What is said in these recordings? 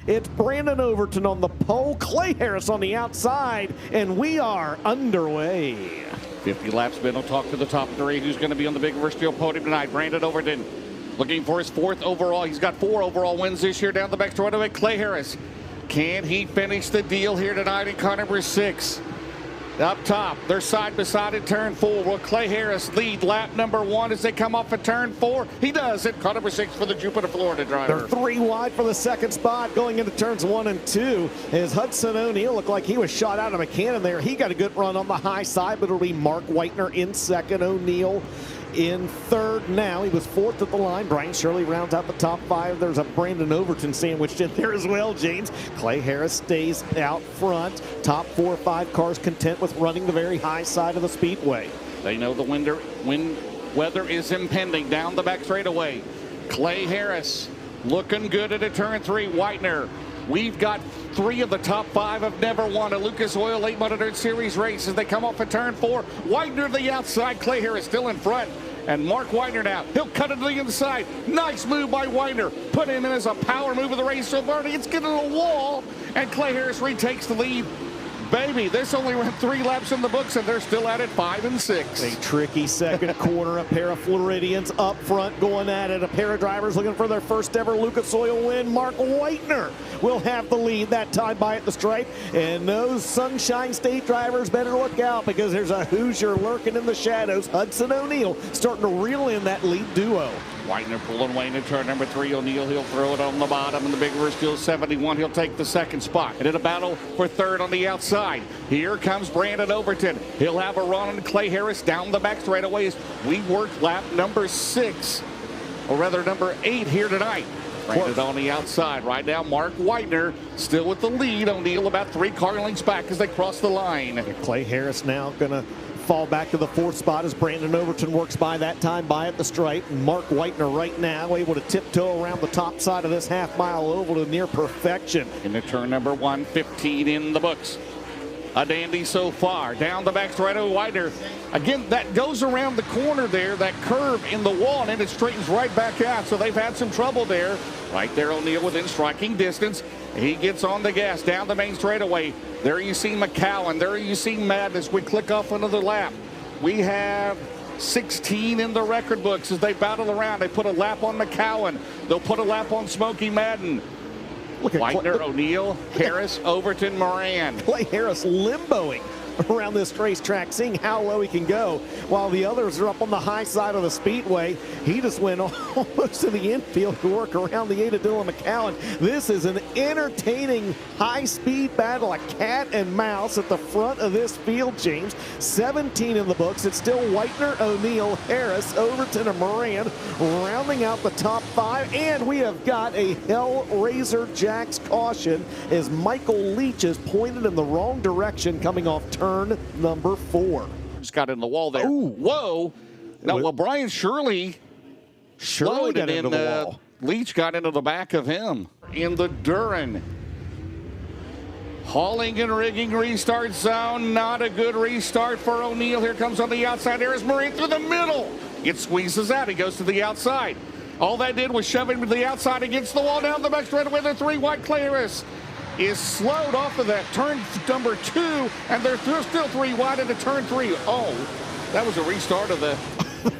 It's Brandon Overton on the pole, Clay Harris on the outside, and we are underway. 50 laps, Ben will talk to the top three. Who's going to be on the big reverse steel podium tonight? Brandon Overton looking for his 4th overall. He's got 4 overall wins this year down the back straightaway. Clay Harris, can he finish the deal here tonight in car number 6? Up top, they're side by side at turn 4. Will Clay Harris lead lap number 1 as they come off at turn 4? He does it. Car number 6 for the Jupiter, Florida driver. They're 3 wide for the 2nd spot going into turns 1 and 2. As Hudson O'Neal looked like he was shot out of a cannon there. He got a good run on the high side, but it'll be Mark Whitener in 2nd. O'Neal in 3rd now. He was 4th at the line. Brian Shirley rounds out the top 5. There's a Brandon Overton sandwiched in there as well, James. Clay Harris stays out front. Top 4 or 5 cars content with running the very high side of the speedway. They know the weather is impending down the back straightaway. Clay Harris looking good at a turn 3. Whitener. We've got 3 of the top 5 have never won a Lucas Oil late modern series race as they come off at turn 4. Whitener to the outside. Clay Harris still in front. And Mark Whitener now. He'll cut it to the inside. Nice move by Whitener. Put him in as a power move of the race. So Barney, it's getting to the wall. And Clay Harris retakes the lead. Baby, this only went 3 laps in the books, and they're still at it 5 and 6. A tricky second corner. A pair of Floridians up front going at it. A pair of drivers looking for their first ever Lucas Oil win. Mark Whitener will have the lead that time by at the stripe. And those Sunshine State drivers better look out because there's a Hoosier lurking in the shadows. Hudson O'Neal starting to reel in that lead duo. Whitener pulling away into turn number 3. O'Neal, he'll throw it on the bottom, and the big reverse steel 71. He'll take the 2nd spot. And in a battle for 3rd on the outside. Here comes Brandon Overton. He'll have a run on Clay Harris down the back straightaway as we work lap number 6, or rather number 8 here tonight. Brandon on the outside. Right now, Mark Whitener still with the lead. O'Neal about 3 car lengths back as they cross the line. And Clay Harris now going to fall back to the 4th spot as Brandon Overton works by that time by at the stripe. And Mark Whitener right now able to tiptoe around the top side of this half-mile oval to near perfection. Into turn number 1, 15 in the books. A dandy so far. Down the back straightaway, Whitener. Again, that goes around the corner there, that curve in the wall, and then it straightens right back out. So they've had some trouble there. Right there, O'Neal within striking distance. He gets on the gas down the main straightaway. There you see McCowan. There you see Madden as we click off another lap. We have 16 in the record books as they battle around. They put a lap on McCowan. They'll put a lap on Smokey Madden. Look at Whitener, O'Neal, Harris, Overton, Moran. Clay Harris limboing around this racetrack, seeing how low he can go, while the others are up on the high side of the speedway. He just went almost to the infield to work around the 8 of Dylan McCowan. This is an entertaining high-speed battle, a cat and mouse at the front of this field, James. 17 in the books. It's still Whitener, O'Neal, Harris, Overton, and Moran rounding out the top 5, and we have got a Hellraiser Jacks caution as Michael Leach is pointed in the wrong direction coming off turn number 4. Just got in the wall there. Ooh. Whoa. No, well, Brian Shirley got into the wall. Leach got into the back of him. In the Duran. Hauling and rigging restart zone. Not a good restart for O'Neal. Here comes on the outside. There is Murray through the middle. It squeezes out. He goes to the outside. All that did was shove him to the outside against the wall down the back straightaway. The 3 wide. Clay Harris is slowed off of that turn number 2, and they're still 3 wide into turn 3. Oh, that was a restart of the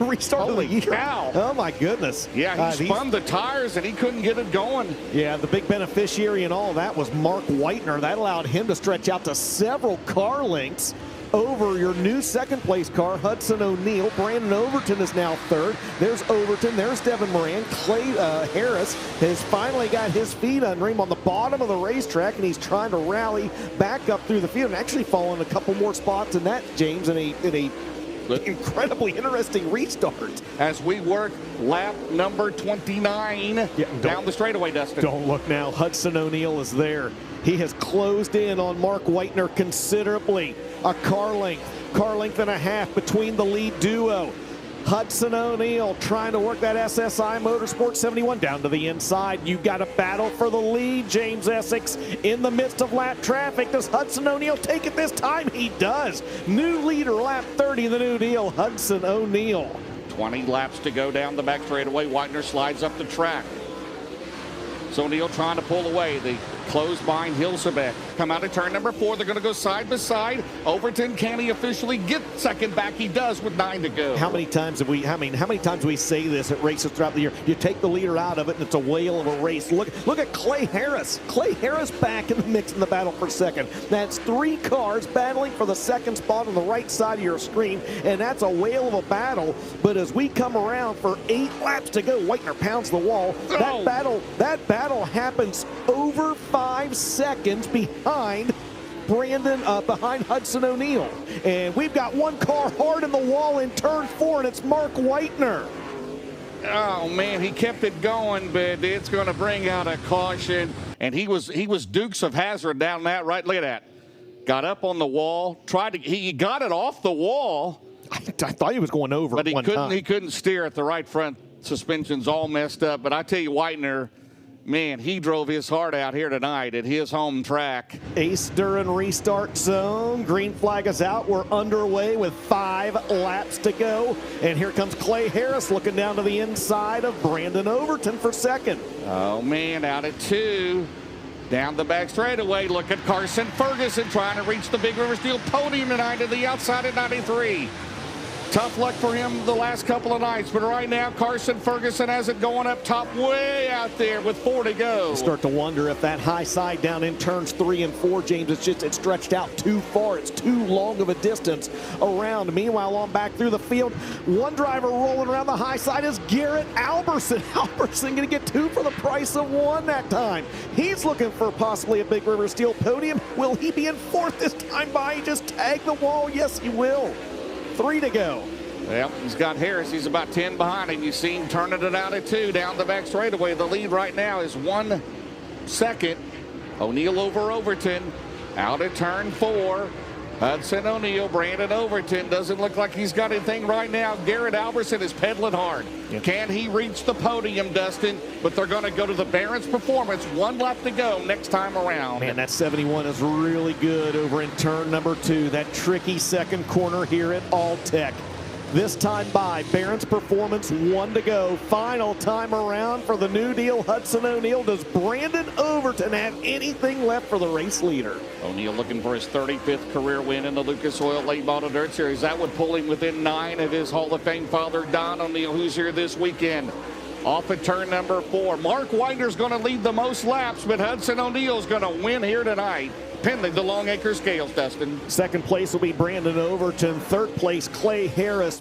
restart of the year. Cow. Oh my goodness. Yeah, he spun the tires and he couldn't get it going. Yeah, the big beneficiary in all that was Mark Whitener. That allowed him to stretch out to several car lengths over your new 2nd place car, Hudson O'Neal. Brandon Overton is now 3rd. There's Overton. There's Devin Moran. Clay Harris has finally got his feet under him on the bottom of the racetrack, and he's trying to rally back up through the field and actually fallen a couple more spots in that, James, in a incredibly interesting restart. As we work lap number 29 down the straightaway, Dustin. Don't look now. Hudson O'Neal is there. He has closed in on Mark Whitener considerably. A car length and a half between the lead duo. Hudson O'Neal trying to work that SSI Motorsport 71 down to the inside. You've got a battle for the lead, James Essex, in the midst of lap traffic. Does Hudson O'Neal take it this time? He does. New leader, lap 30, the new deal, Hudson O'Neal. 20 laps to go down the back straightaway. Whitener slides up the track. So O'Neal trying to pull away. The close behind Hilsebeck. Come out of turn number 4. They're going to go side by side. Overton, can he officially get second back? He does with 9 to go. How many times have we say this at races throughout the year? You take the leader out of it and it's a whale of a race. Look at Clay Harris. Clay Harris back in the mix in the battle for second. That's 3 cars battling for the second spot on the right side of your screen, and that's a whale of a battle. But as we come around for 8 laps to go, Whitener pounds the wall. That battle happens over 5 seconds behind behind Hudson O'Neal. And we've got one car hard in the wall in turn 4, and it's Mark Whitener. Oh man, he kept it going, but it's going to bring out a caution. And he was Dukes of Hazzard down that right. Look at that. Got up on the wall, he got it off the wall. I thought he was going over, but he couldn't steer at the right front. Suspension's all messed up. But I tell you, Whitener, man, he drove his heart out here tonight at his home track. Ace Duran restart zone. Green flag is out. We're underway with 5 laps to go. And here comes Clay Harris looking down to the inside of Brandon Overton for second. Oh, man, out at 2. Down the back straightaway. Look at Carson Ferguson trying to reach the Big River Steel podium tonight to the outside at 93. Tough luck for him the last couple of nights, but right now Carson Ferguson has it going up top way out there with 4 to go. You start to wonder if that high side down in turns 3 and 4, James, it's stretched out too far. It's too long of a distance around. Meanwhile, on back through the field, one driver rolling around the high side is Garrett Alberson. Alberson going to get 2 for the price of 1 that time. He's looking for possibly a Big River Steel podium. Will he be in 4th this time by? He just tagged the wall. Yes, he will. 3 to go. Well, he's got Harris. He's about 10 behind him. You see him turning it out at 2 down the back straightaway. The lead right now is 1 second. O'Neal over Overton. Out at turn 4. Hudson O'Neal, Brandon Overton. Doesn't look like he's got anything right now. Garrett Alberson is pedaling hard. Yep. Can he reach the podium, Dustin? But they're going to go to the Barron's Performance. 1 lap to go next time around. Man, that 71 is really good over in turn number 2. That tricky second corner here at Alltech. This time by Barron's Performance, 1 to go. Final time around for the New Deal Hudson O'Neal. Does Brandon Overton have anything left for the race leader? O'Neal looking for his 35th career win in the Lucas Oil Late Model Dirt Series. That would pull him within 9 of his Hall of Fame father, Don O'Neal, who's here this weekend. Off at turn number 4. Mark Whitener's going to lead the most laps, but Hudson O'Neal's going to win here tonight. Pending the Long Acre Scales, Dustin. Second place will be Brandon Overton. Third place, Clay Harris.